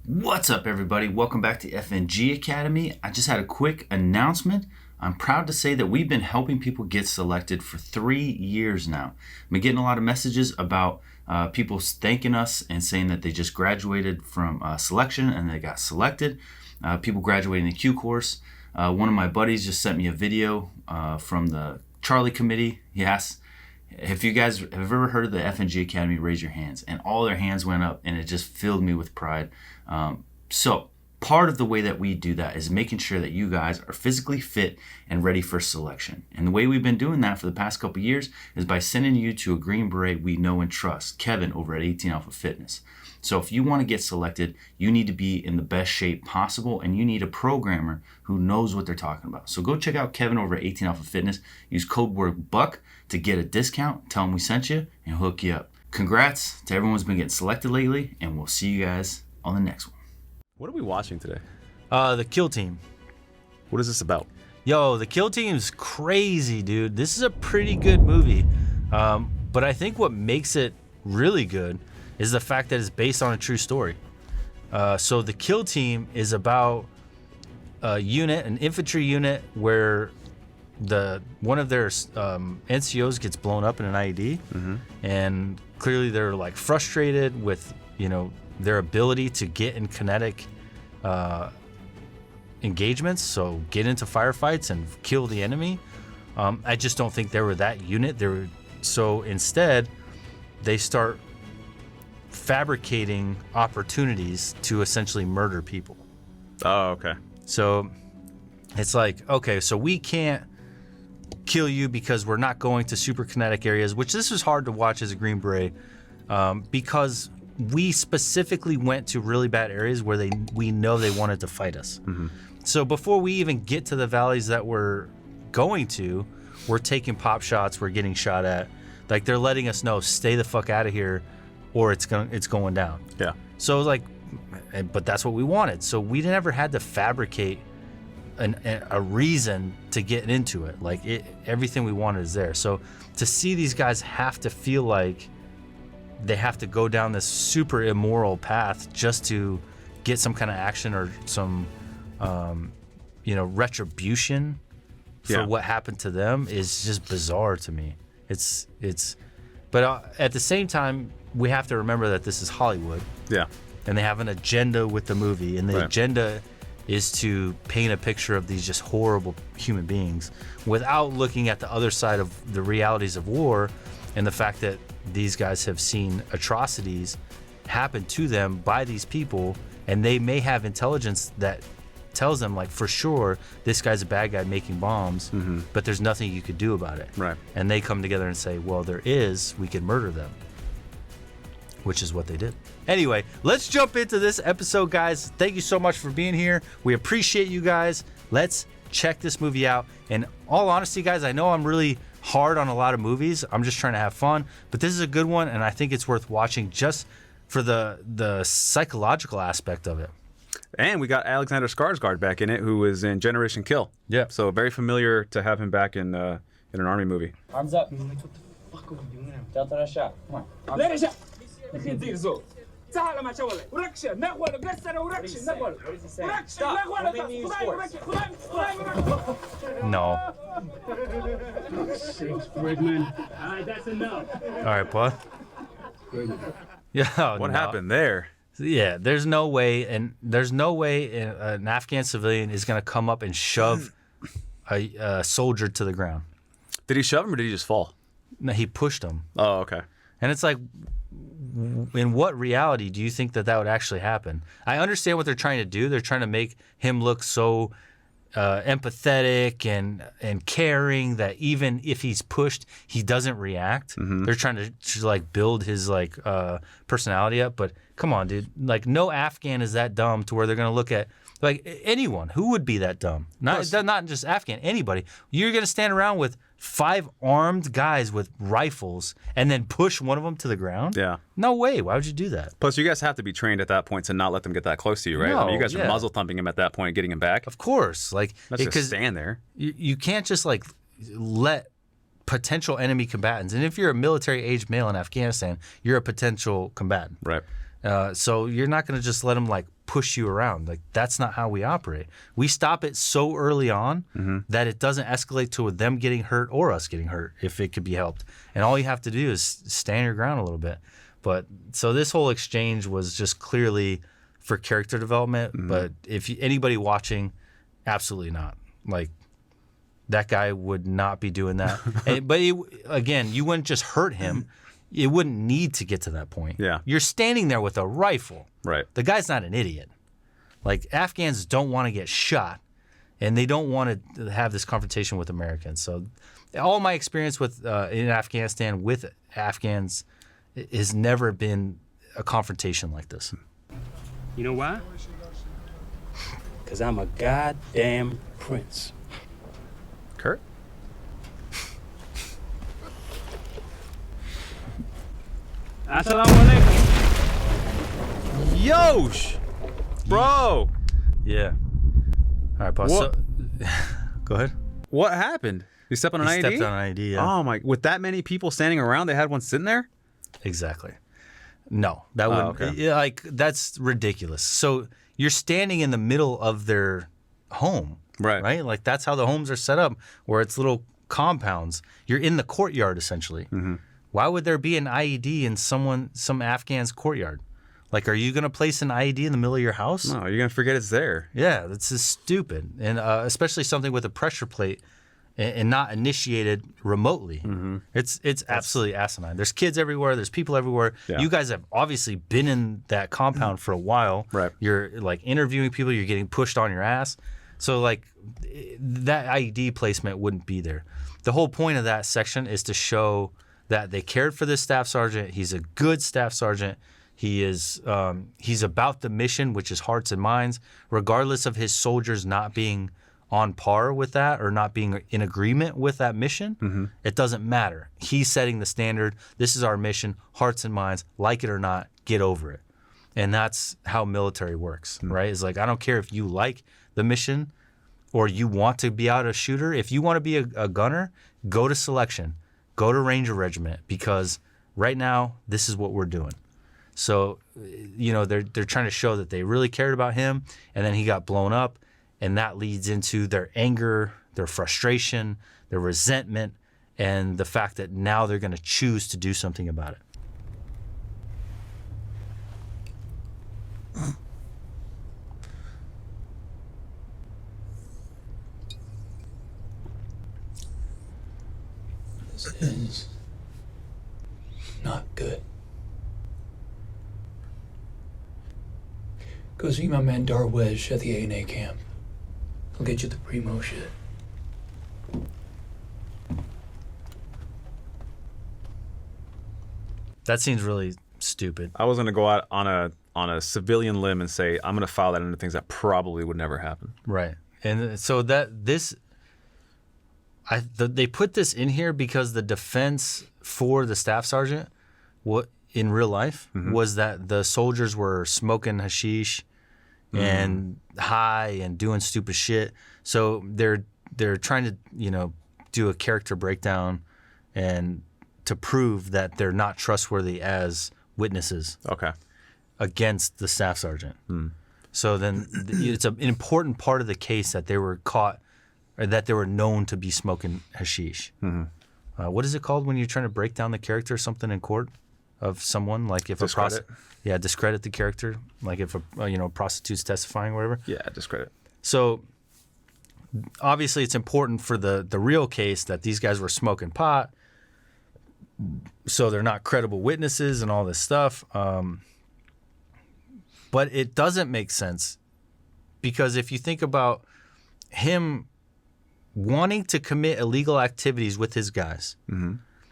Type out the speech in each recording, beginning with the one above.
What's up, everybody? Welcome back to FNG Academy. I just had a quick announcement. I'm proud to say that we've been helping people get selected for 3 years now. I've been getting a lot of messages about people thanking us and saying that they just graduated from selection and they got selected. People graduating the Q course. One of my buddies just sent me a video from the Charlie committee. He asked, if you guys have ever heard of the FNG Academy, raise your hands. And all their hands went up, and it just filled me with pride. So part of the way that we do that is making sure that you guys are physically fit and ready for selection. And the way we've been doing that for the past couple of years is by sending you to a Green Beret we know and trust, Kevin over at 18 Alpha Fitness. So if you want to get selected, you need to be in the best shape possible, and you need a programmer who knows what they're talking about. So go check out Kevin over at 18 Alpha Fitness. Use code word BUCK to get a discount. Tell him we sent you and hook you up. Congrats to everyone who's been getting selected lately, and we'll see you guys on the next one. What are we watching today? The Kill Team. What is this about? Yo, the Kill Team's crazy, dude. This is a pretty good movie. But I think what makes it really good is the fact that it's based on a true story. So the Kill Team is about a unit, an infantry unit, where one of their NCOs gets blown up in an IED, and clearly they're like frustrated with their ability to get in kinetic engagements, so get into firefights and kill the enemy. I just don't think they were that unit. So instead, they start fabricating opportunities to essentially murder people. Oh, okay. So it's like, okay, so we can't kill you because we're not going to super kinetic areas, which this was hard to watch as a Green Beret, because we specifically went to really bad areas where we know they wanted to fight us. So before we even get to the valleys that we're going to, we're taking pop shots, we're getting shot at. Like, they're letting us know, stay the fuck out of here, or it's going down. Yeah. So like, but that's what we wanted. So we never had to fabricate a reason to get into it. Like, everything we wanted is there. So to see these guys have to feel like they have to go down this super immoral path just to get some kind of action or some, retribution for what happened to them is just bizarre to me. But at the same time, we have to remember that this is Hollywood. Yeah. And they have an agenda with the movie, and the agenda is to paint a picture of these just horrible human beings without looking at the other side of the realities of war and the fact that these guys have seen atrocities happen to them by these people, and they may have intelligence that tells them, like, for sure this guy's a bad guy making bombs, but there's nothing you could do about it. Right. And they come together and say, well, we can murder them, which is what they did. Anyway, let's jump into this episode, guys. Thank you so much for being here. We appreciate you guys. Let's check this movie out. And all honesty, guys, I know I'm really hard on a lot of movies. I'm just trying to have fun, but this is a good one, and I think it's worth watching just for the psychological aspect of it. And we got Alexander Skarsgård back in it, who was in Generation Kill. Yeah. So very familiar to have him back in an army movie. Arms up. What the fuck are we doing now? Delta that shot. Come on. Let it shot. What does he say? Stop. Don't make me use force. No. All right, that's enough. All right, bud. Yeah. What happened there? Yeah, there's no way an Afghan civilian is going to come up and shove a soldier to the ground. Did he shove him or did he just fall? No, he pushed him. Oh, okay. And it's like, in what reality do you think that would actually happen? I understand what they're trying to do. They're trying to make him look so empathetic and caring that even if he's pushed, he doesn't react. They're trying to like build his personality up. But come on, dude. Like, no Afghan is that dumb to where they're going to look at like anyone. Who would be that dumb? Not just Afghan. Anybody. You're going to stand around with 5 armed guys with rifles and then push one of them to the ground? Yeah. No way. Why would you do that? Plus, you guys have to be trained at that point to not let them get that close to you, right? No, I mean, you guys are muzzle thumping him at that point and getting him back. Of course. Like, let's just stand there. You can't just like let potential enemy combatants, and if you're a military-aged male in Afghanistan, you're a potential combatant. Right. So you're not going to just let them like push you around. Like, that's not how we operate. We stop it so early on that it doesn't escalate to them getting hurt or us getting hurt if it could be helped. And all you have to do is stand your ground a little bit. But so this whole exchange was just clearly for character development. But if anybody watching, absolutely not. Like, that guy would not be doing that. But again, you wouldn't just hurt him. It wouldn't need to get to that point. Yeah. You're standing there with a rifle. Right. The guy's not an idiot. Like, Afghans don't want to get shot, and they don't want to have this confrontation with Americans. So all my experience with in Afghanistan with Afghans has never been a confrontation like this. You know why? Because I'm a goddamn prince. Kurt? Assalamu alaikum. Yosh! Bro! Yeah. All right, boss. What? So, go ahead. What happened? You stepped on an He ID? stepped on an ID, yeah. Oh my, with that many people standing around, they had one sitting there? Exactly. No, that wouldn't. okay. Yeah, like, that's ridiculous. So you're standing in the middle of their home, right? Like, that's how the homes are set up, where it's little compounds. You're in the courtyard essentially. Why would there be an IED in some Afghan's courtyard? Like, are you gonna place an IED in the middle of your house? No, you're gonna forget it's there. Yeah, that's just stupid, and especially something with a pressure plate and not initiated remotely. It's absolutely asinine. There's kids everywhere. There's people everywhere. Yeah. You guys have obviously been in that compound for a while. Right. You're like interviewing people. You're getting pushed on your ass. So like that IED placement wouldn't be there. The whole point of that section is to show that they cared for this staff sergeant. He's a good staff sergeant. He is he's about the mission, which is hearts and minds, regardless of his soldiers not being on par with that or not being in agreement with that mission. It doesn't matter. He's setting the standard. This is our mission, hearts and minds, like it or not, get over it. And that's how military works, right? It's like, I don't care if you like the mission or you want to be out a shooter. If you want to be a gunner, go to selection, go to Ranger Regiment, because right now, this is what we're doing. So, you know, they're trying to show that they really cared about him, and then he got blown up, and that leads into their anger, their frustration, their resentment, and the fact that now they're going to choose to do something about it. This is not good. Go see my man Darwish at the A&A camp. He'll get you the primo shit. That seems really stupid. I was gonna go out on a civilian limb and say I'm gonna file that into things that probably would never happen. Right. And so they put this in here because the defense for the staff sergeant, what in real life, was that the soldiers were smoking hashish and high and doing stupid shit. So they're trying to, you know, do a character breakdown and to prove that they're not trustworthy as witnesses. Okay. Against the staff sergeant. So then it's an important part of the case that they were caught, or that they were known to be smoking hashish. What is it called when you're trying to break down the character or something in court of someone? Like if discredit. Discredit the character. Like if a prostitute's testifying or whatever. Yeah, discredit. So obviously it's important for the real case that these guys were smoking pot, so they're not credible witnesses and all this stuff. But it doesn't make sense, because if you think about him wanting to commit illegal activities with his guys,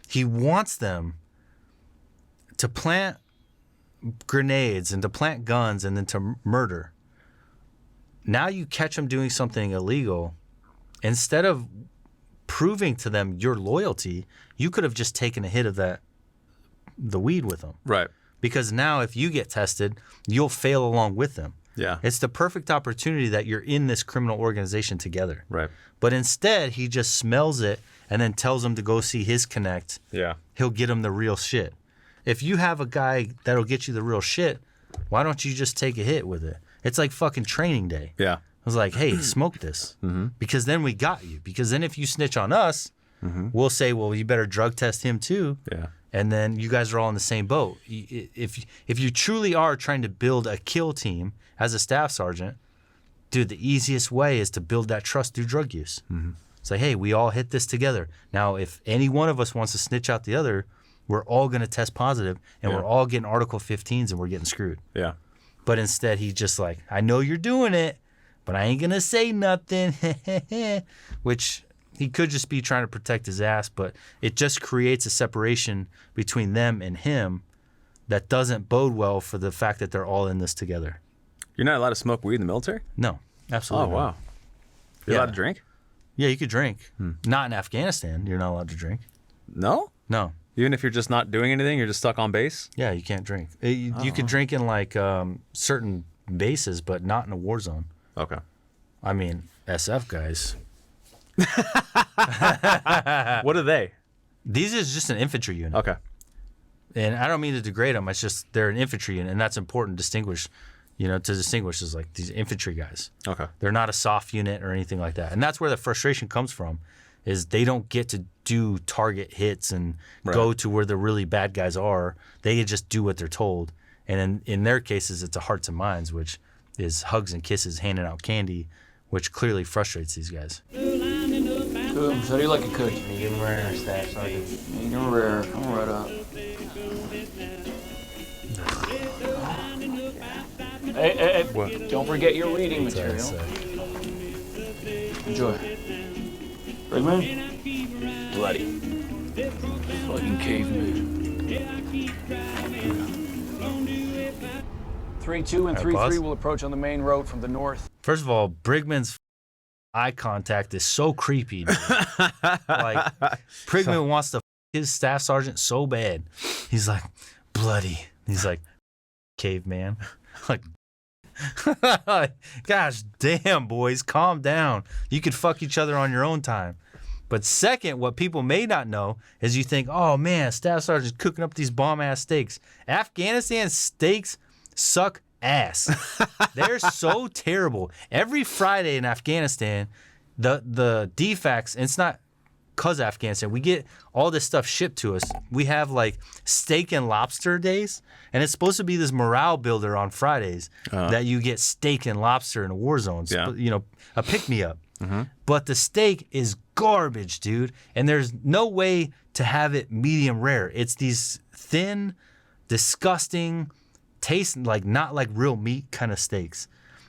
he wants them to plant grenades and to plant guns and then to murder. Now you catch him doing something illegal. Instead of proving to them your loyalty, you could have just taken a hit of the weed with them. Right. Because now if you get tested, you'll fail along with them. Yeah. It's the perfect opportunity that you're in this criminal organization together. Right. But instead, he just smells it and then tells them to go see his connect. Yeah. He'll get him the real shit. If you have a guy that'll get you the real shit, why don't you just take a hit with it? It's like fucking training day. Yeah. I was like, hey, smoke this. Because then we got you. Because then if you snitch on us, we'll say, well, you better drug test him too. Yeah. And then you guys are all in the same boat. If you truly are trying to build a kill team as a staff sergeant, dude, the easiest way is to build that trust through drug use. It's like, hey, we all hit this together. Now, if any one of us wants to snitch out the other, we're all going to test positive, and we're all getting Article 15s, and we're getting screwed. Yeah. But instead, he's just like, I know you're doing it, but I ain't going to say nothing, which he could just be trying to protect his ass, but it just creates a separation between them and him that doesn't bode well for the fact that they're all in this together. You're not allowed to smoke weed in the military? No, absolutely Oh, wow. You're allowed to drink? Yeah, you could drink. Not in Afghanistan. You're not allowed to drink. No? No. Even if you're just not doing anything, you're just stuck on base? Yeah, you can't drink. You could drink in like certain bases, but not in a war zone. Okay. I mean, SF guys. What are they? These is just an infantry unit. Okay. And I don't mean to degrade them. It's just they're an infantry unit, and that's important to distinguish. To distinguish is like these infantry guys. Okay. They're not a soft unit or anything like that. And that's where the frustration comes from, is they don't get to do target hits and go to where the really bad guys are. They just do what they're told. And in their cases, it's a hearts and minds, which is hugs and kisses, handing out candy, which clearly frustrates these guys. Good. So do you like a cookie? Medium rare, staff sergeant. Medium rare. Come right up. Hey. What? Don't forget your reading material. Enjoy. Brigman? Bloody. Fucking caveman. 3-2 and 3-3 will approach on the main road from the north. First of all, Brigman's eye contact is so creepy. Dude. Like, Brigman wants to his staff sergeant so bad. He's like, bloody. He's like, caveman. Like, gosh damn, boys, calm down. You could fuck each other on your own time. But second, what people may not know is you think, oh man, staff sergeant's cooking up these bomb-ass steaks. Afghanistan steaks suck ass. They're so terrible. Every Friday in Afghanistan, the defects, and it's not because Afghanistan, we get all this stuff shipped to us. We have like steak and lobster days, and it's supposed to be this morale builder on Fridays that you get steak and lobster in a war zone. Yeah. A pick-me-up. But the steak is garbage, dude. And there's no way to have it medium rare. It's these thin, disgusting, taste like not like real meat kind of steaks.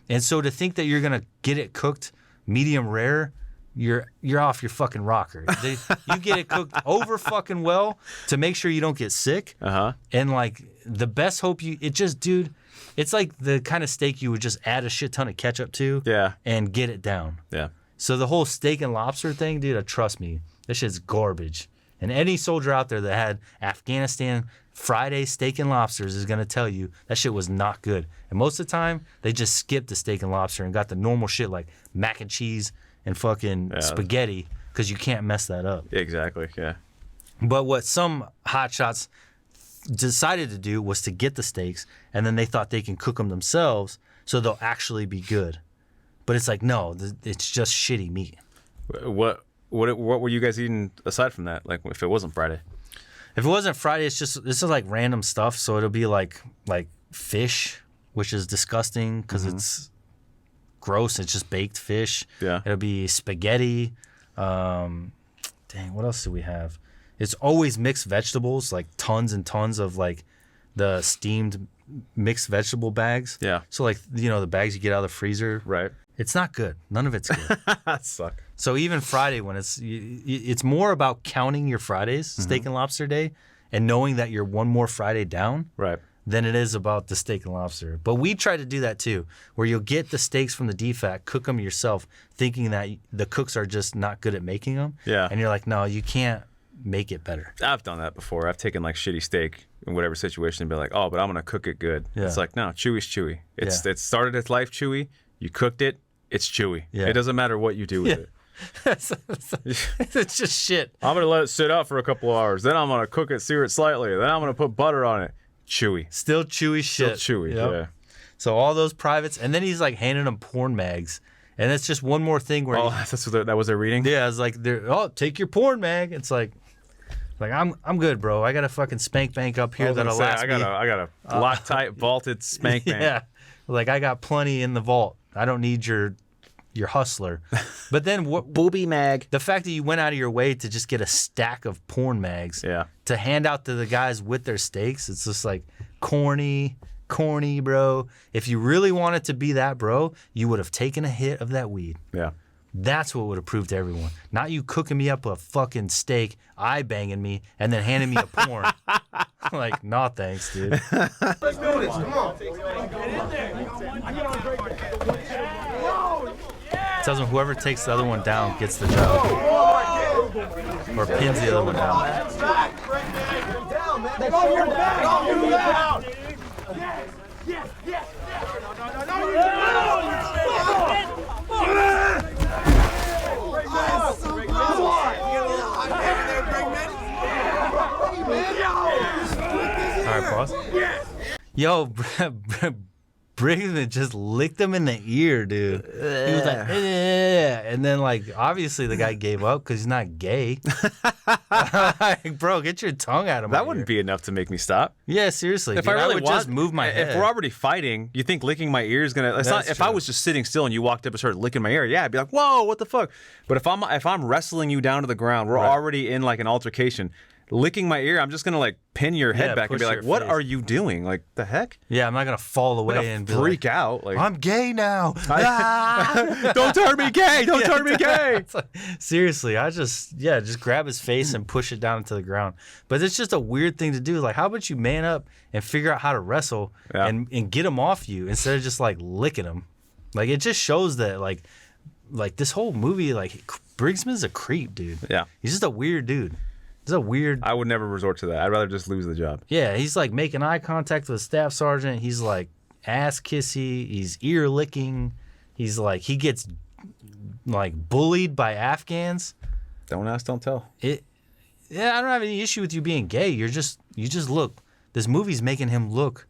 And so to think that you're gonna get it cooked medium rare, you're off your fucking rocker. You get it cooked over fucking well to make sure you don't get sick. And like the best hope dude, it's like the kind of steak you would just add a shit ton of ketchup to and get it down. Yeah. So the whole steak and lobster thing, dude, trust me, this shit's garbage. And any soldier out there that had Afghanistan Friday steak and lobsters is going to tell you that shit was not good. And most of the time, they just skipped the steak and lobster and got the normal shit like mac and cheese and fucking spaghetti, because you can't mess that up. Exactly, yeah. But what some hotshots decided to do was to get the steaks, and then they thought they can cook them themselves so they'll actually be good. But it's like, no, it's just shitty meat. What were you guys eating aside from that? Like if it wasn't Friday? If it wasn't Friday, this is like random stuff. So it'll be like fish, which is disgusting because it's gross. It's just baked fish. Yeah. It'll be spaghetti. Dang, what else do we have? It's always mixed vegetables, like tons and tons of like the steamed mixed vegetable bags. Yeah. So like, the bags you get out of the freezer. Right. It's not good. None of it's good. That suck. So even Friday, when it's more about counting your Fridays, steak and lobster day, and knowing that you're one more Friday down, right, than it is about the steak and lobster. But we try to do that too, where you'll get the steaks from the Defat, cook them yourself, thinking that the cooks are just not good at making them. Yeah. And you're like, no, you can't make it better. I've done that before. I've taken like shitty steak in whatever situation and be like, oh, but I'm gonna cook it good. Yeah. It's like, no, chewy's chewy. It started its life chewy. You cooked it. It's chewy. Yeah. It doesn't matter what you do with it. It's just shit. I'm going to let it sit out for a couple of hours. Then I'm going to cook it, sear it slightly. Then I'm going to put butter on it. Chewy. Still chewy shit. Still chewy, yeah. So all those privates, and then he's like handing them porn mags. And that's just one more thing where that was their reading? Yeah, it's like take your porn mag. It's like I'm good, bro. I got a fucking spank bank up here that'll last me. I got a Loctite vaulted spank bank. Yeah. Like I got plenty in the vault. I don't need your hustler. But then booby mag. The fact that you went out of your way to just get a stack of porn mags to hand out to the guys with their steaks, it's just like corny, bro. If you really wanted to be that, bro, you would have taken a hit of that weed. Yeah. That's what would have proved to everyone. Not you cooking me up a fucking steak, eye banging me, and then handing me a porn. Like, nah, thanks, dude. Let's do this. Come on. Get in there. Tells them whoever takes the other one down gets the job. Or pins the other one down. Take off your back. Off your back. Yes. All right, pause. Yo, Briggsman just licked him in the ear, dude. He was like, and then like obviously the guy gave up because he's not gay. Like, bro, get your tongue out of my That wouldn't be enough to make me stop. Yeah, seriously. If dude, I really would just move my head. If we're already fighting, you think licking my ear is gonna? It's not. If I was just sitting still and you walked up and started licking my ear, yeah, I'd be like, whoa, what the fuck? But if I'm wrestling you down to the ground, we're already in like an altercation. Licking my ear, I'm just gonna like pin your head back and be like, "What are you doing? Like the heck?" Yeah, I'm not gonna fall away and freak out. Like I'm gay now. Don't turn me gay. Don't turn me gay. Like, seriously, just grab his face and push it down into the ground. But it's just a weird thing to do. Like, how about you man up and figure out how to wrestle and get him off you instead of just like licking him? Like it just shows that like this whole movie, like Briggsman's a creep, dude. Yeah, he's just a weird dude. I would never resort to that. I'd rather just lose the job. Yeah, he's like making eye contact with a staff sergeant. He's like ass kissy. He's ear licking. He's like he gets like bullied by Afghans. Don't ask, don't tell. Yeah, I don't have any issue with you being gay. You just look. This movie's making him look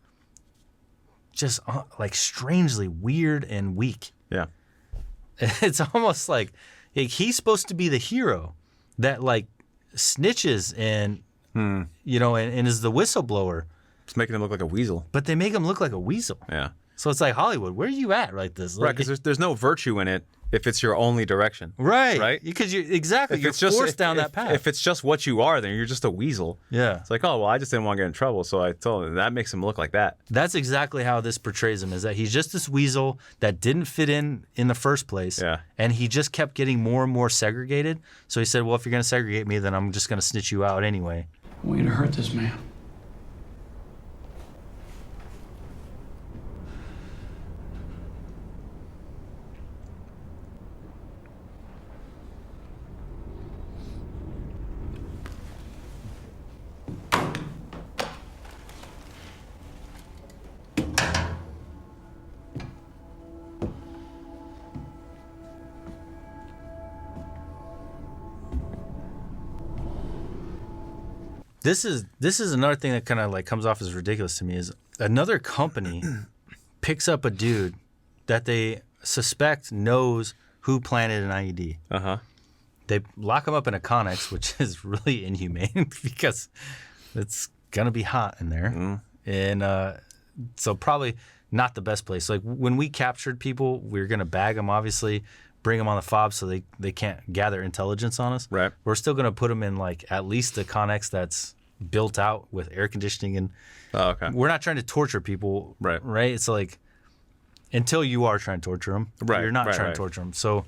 just like strangely weird and weak. Yeah, it's almost like he's supposed to be the hero that like snitches and you know and is the whistleblower. It's making him look like a weasel. But they make him look like a weasel. Yeah. So it's like Hollywood. Where are you at like this? Right, because there's no virtue in it if it's your only direction. Right. Because you're forced down that path. If it's just what you are, then you're just a weasel. Yeah. It's like, oh, well, I just didn't want to get in trouble, so I told him. That makes him look like that. That's exactly how this portrays him, is that he's just this weasel that didn't fit in the first place. Yeah. And he just kept getting more and more segregated. So he said, well, if you're going to segregate me, then I'm just going to snitch you out anyway. I want you to hurt this man. This is another thing that kind of like comes off as ridiculous to me is another company picks up a dude that they suspect knows who planted an IED. Uh-huh. They lock him up in a Connex, which is really inhumane because it's gonna be hot in there, and so probably not the best place. Like when we captured people, we were gonna bag them, obviously, bring them on the fob so they can't gather intelligence on us. Right. We're still gonna put them in like at least a Connex that's built out with air conditioning, and we're not trying to torture people. Right. It's like until you are trying to torture them, you're not trying to torture them. So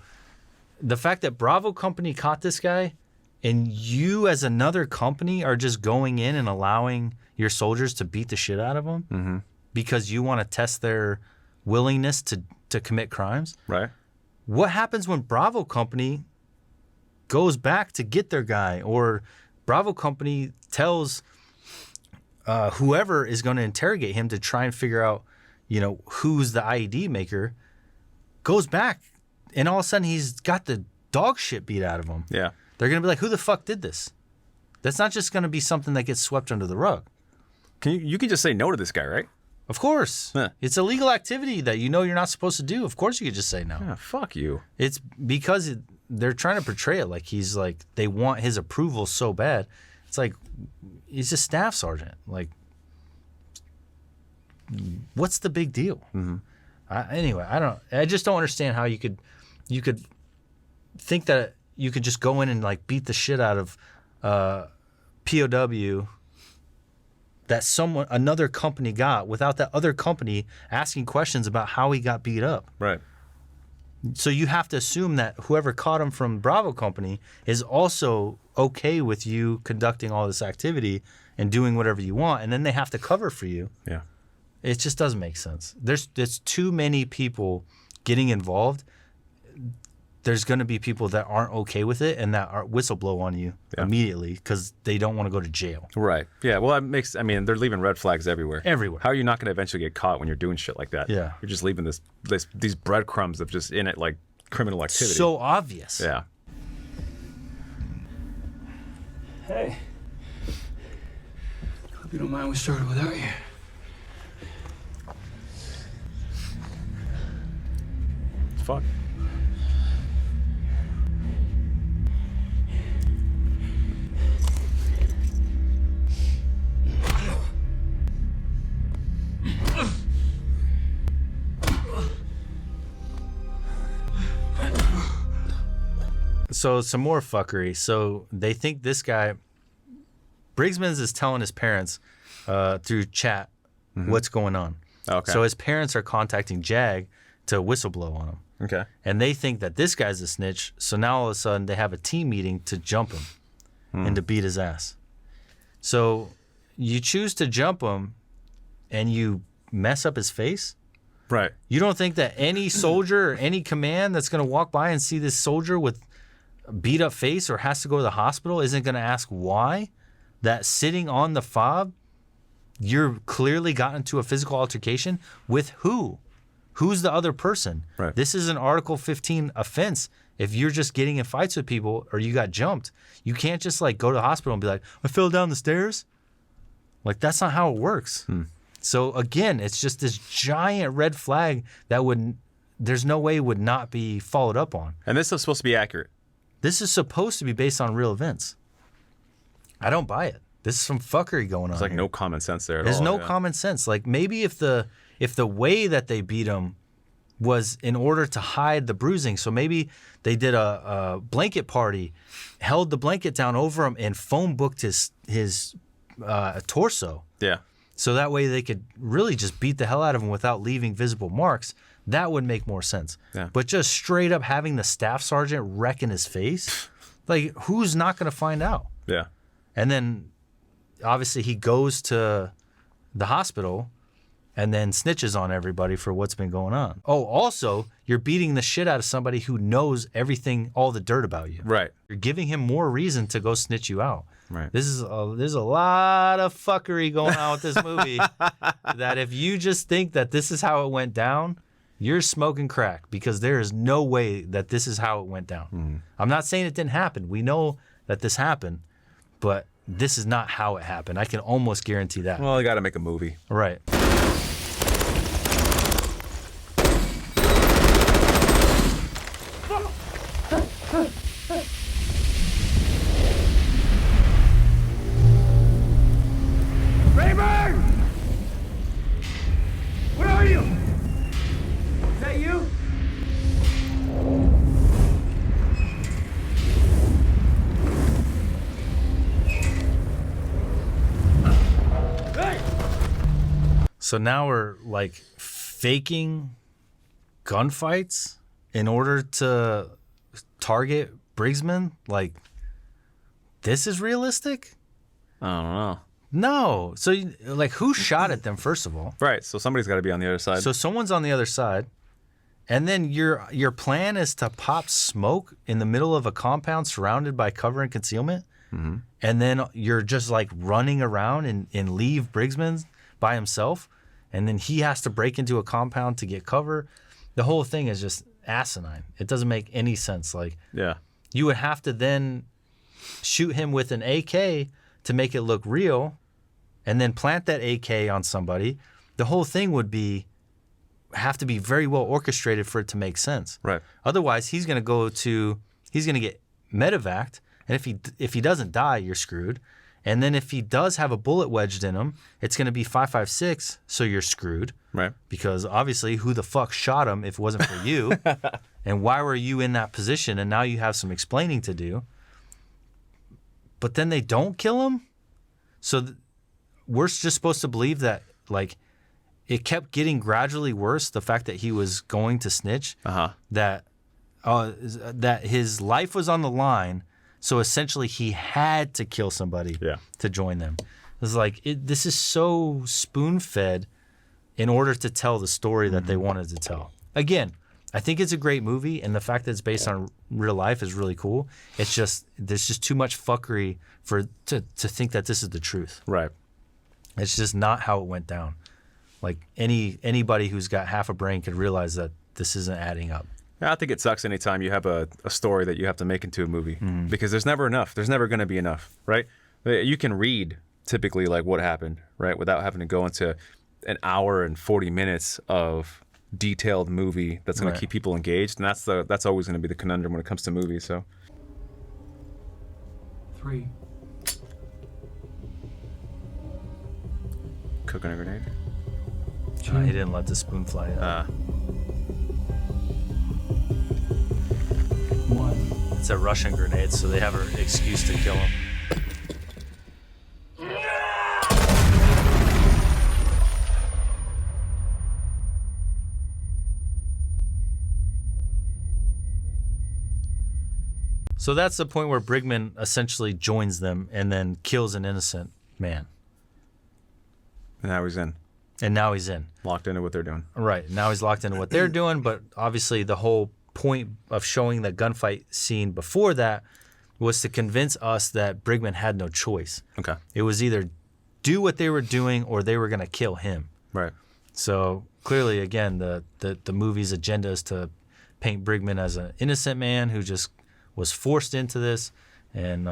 the fact that Bravo Company caught this guy and you as another company are just going in and allowing your soldiers to beat the shit out of them because you want to test their willingness to commit crimes. Right. What happens when Bravo Company goes back to get their guy, or Bravo Company tells whoever is going to interrogate him to try and figure out, who's the IED maker, goes back, and all of a sudden he's got the dog shit beat out of him. Yeah. They're going to be like, who the fuck did this? That's not just going to be something that gets swept under the rug. You can just say no to this guy, right? Of course. Huh. It's a legal activity that you know you're not supposed to do. Of course you could just say no. Yeah, fuck you. It's because they're trying to portray it like he's like, they want his approval so bad. It's like, he's a staff sergeant. Like, what's the big deal? Mm-hmm. Anyway, I just don't understand how you could think that you could just go in and like beat the shit out of POW that another company got without that other company asking questions about how he got beat up. Right. So you have to assume that whoever caught him from Bravo Company is also okay with you conducting all this activity and doing whatever you want, and then they have to cover for you. Yeah. It just doesn't make sense. There's too many people getting involved. There's going to be people that aren't okay with it and that are whistleblow on you immediately because they don't want to go to jail. Right. Yeah. Well, they're leaving red flags everywhere. Everywhere. How are you not going to eventually get caught when you're doing shit like that? Yeah. You're just leaving these breadcrumbs of just in it like criminal activity. So obvious. Yeah. Hey. Hope you don't mind we started without you. Fuck. So some more fuckery. So they think this guy, Briggsman's is telling his parents through chat what's going on. Okay. So his parents are contacting JAG to whistleblow on him. Okay. And they think that this guy's a snitch. So now all of a sudden they have a team meeting to jump him and to beat his ass. So you choose to jump him and you mess up his face. Right. You don't think that any soldier or any command that's going to walk by and see this soldier with a beat up face or has to go to the hospital isn't going to ask why? That sitting on the fob, you're clearly got into a physical altercation with who? Who's the other person? Right. This is an Article 15 offense. If you're just getting in fights with people or you got jumped, you can't just like go to the hospital and be like, I fell down the stairs. Like, that's not how it works. So again, it's just this giant red flag that there's no way would not be followed up on. And this is supposed to be accurate. This is supposed to be based on real events. I don't buy it. This is some fuckery going on. There's like here. no common sense there at There's all. no common sense. Like maybe if the way that they beat him was in order to hide the bruising, so maybe they did a blanket party, held the blanket down over him, and phone booked his torso. Yeah. So that way they could really just beat the hell out of him without leaving visible marks. That would make more sense. Yeah. But just straight up having the staff sergeant wreck in his face, like who's not going to find out? Yeah. And then obviously he goes to the hospital and then snitches on everybody for what's been going on. Oh, also, you're beating the shit out of somebody who knows everything, all the dirt about you. Right. You're giving him more reason to go snitch you out. Right. There's a lot of fuckery going on with this movie that if you just think that this is how it went down, you're smoking crack because there is no way that this is how it went down. I'm not saying it didn't happen. We know that this happened, but this is not how it happened. I can almost guarantee that. Well, you got to make a movie. Right. Rayburn! Where are you? Is that you? Hey! So now we're like faking gunfights in order to target Briggsman? Like, this is realistic? I don't know. No. So, like, who shot at them, first of all? Right. So somebody's got to be on the other side. So someone's on the other side. And then your plan is to pop smoke in the middle of a compound surrounded by cover and concealment? Mm-hmm. And then you're just, like, running around and leave Briggsman by himself? And then he has to break into a compound to get cover? The whole thing is just asinine. It doesn't make any sense. Like, yeah. You would have to then shoot him with an AK to make it look real, and then plant that AK on somebody. the whole thing would have to be very well orchestrated for it to make sense. Right. Otherwise, he's going to get medevaced, and if he doesn't die, you're screwed. And then if he does have a bullet wedged in him, it's going to be 5.56, so you're screwed. Right. Because obviously, who the fuck shot him if it wasn't for you? And why were you in that position? And now you have some explaining to do. But then they don't kill him? So we're just supposed to believe that, like, it kept getting gradually worse, the fact that he was going to snitch, that his life was on the line, so essentially he had to kill somebody to join them. It's like, this is so spoon-fed in order to tell the story that they wanted to tell. Again, I think it's a great movie, and the fact that it's based on real life is really cool. It's just, there's just too much fuckery to think that this is the truth. Right. It's just not how it went down. Like, anybody who's got half a brain could realize that this isn't adding up. I think it sucks anytime you have a story that you have to make into a movie, because there's never enough. There's never going to be enough, right? You can read typically like what happened, right, without having to go into an hour and 40 minutes of detailed movie that's going to keep people engaged, and that's always going to be the conundrum when it comes to movies. So 3. Cooking a grenade. He didn't let the spoon fly out. 1. It's a Russian grenade, so they have an excuse to kill him. So that's the point where Brigman essentially joins them and then kills an innocent man. And now he's in. And now he's in. Locked into what they're doing. Right. Now he's locked into what they're doing, but obviously the whole point of showing the gunfight scene before that was to convince us that Brigman had no choice. Okay. It was either do what they were doing or they were going to kill him. Right. So clearly, again, the movie's agenda is to paint Brigman as an innocent man who just was forced into this and,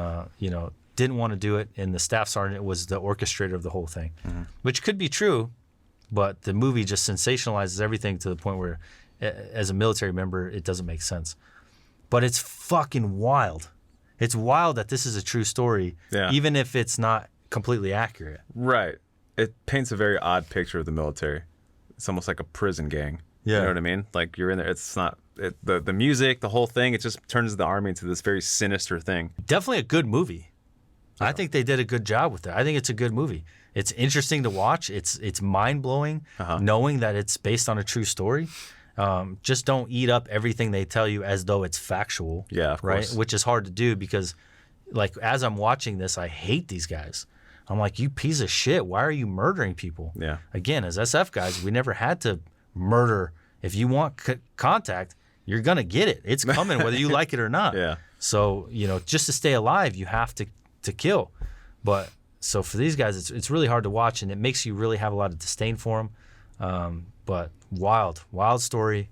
didn't want to do it. And the staff sergeant was the orchestrator of the whole thing, which could be true, but the movie just sensationalizes everything to the point where, as a military member, it doesn't make sense. But it's fucking wild. It's wild that this is a true story, even if it's not completely accurate. Right. It paints a very odd picture of the military. It's almost like a prison gang. Yeah. You know what I mean? Like, you're in there. It's not the music, the whole thing. It just turns the army into this very sinister thing. Definitely a good movie. Yeah. I think they did a good job with it. I think it's a good movie. It's interesting to watch. It's mind-blowing knowing that it's based on a true story. Just don't eat up everything they tell you as though it's factual. Yeah, of course. Which is hard to do because, like, as I'm watching this, I hate these guys. I'm like, you piece of shit. Why are you murdering people? Yeah. Again, as SF guys, we never had to murder. If you want contact, you're going to get it. It's coming whether you like it or not. Yeah. So, just to stay alive, you have to kill. But so for these guys, it's really hard to watch, and it makes you really have a lot of disdain for them. But wild story,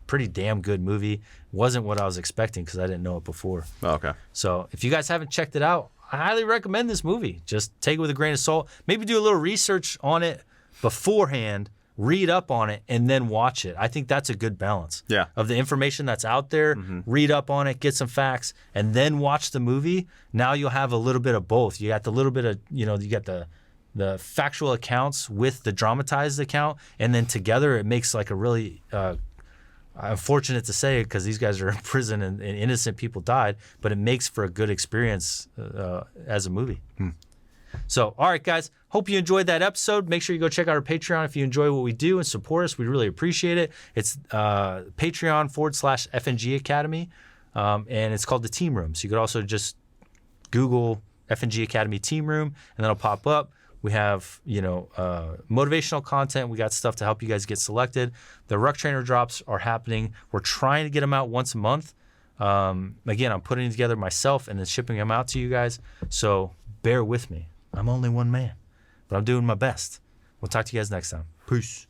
pretty damn good movie. Wasn't what I was expecting because I didn't know it before. Oh, okay. So if you guys haven't checked it out, I highly recommend this movie. Just take it with a grain of salt. Maybe do a little research on it beforehand, read up on it, and then watch it. I think that's a good balance. Yeah. Of the information that's out there, read up on it, get some facts, and then watch the movie. Now you'll have a little bit of both. You got the little bit of, you got the factual accounts with the dramatized account, and then together it makes like a really, unfortunate to say because these guys are in prison and innocent people died, but it makes for a good experience as a movie. So, all right, guys, hope you enjoyed that episode. Make sure you go check out our Patreon if you enjoy what we do and support us. We really appreciate it. It's Patreon.com/FNG Academy, and it's called the Team Room. So you could also just Google FNG Academy Team Room, and that'll pop up. We have, motivational content. We got stuff to help you guys get selected. The Ruck Trainer drops are happening. We're trying to get them out once a month. Again, I'm putting it together myself and then shipping them out to you guys. So bear with me. I'm only one man, but I'm doing my best. We'll talk to you guys next time. Peace.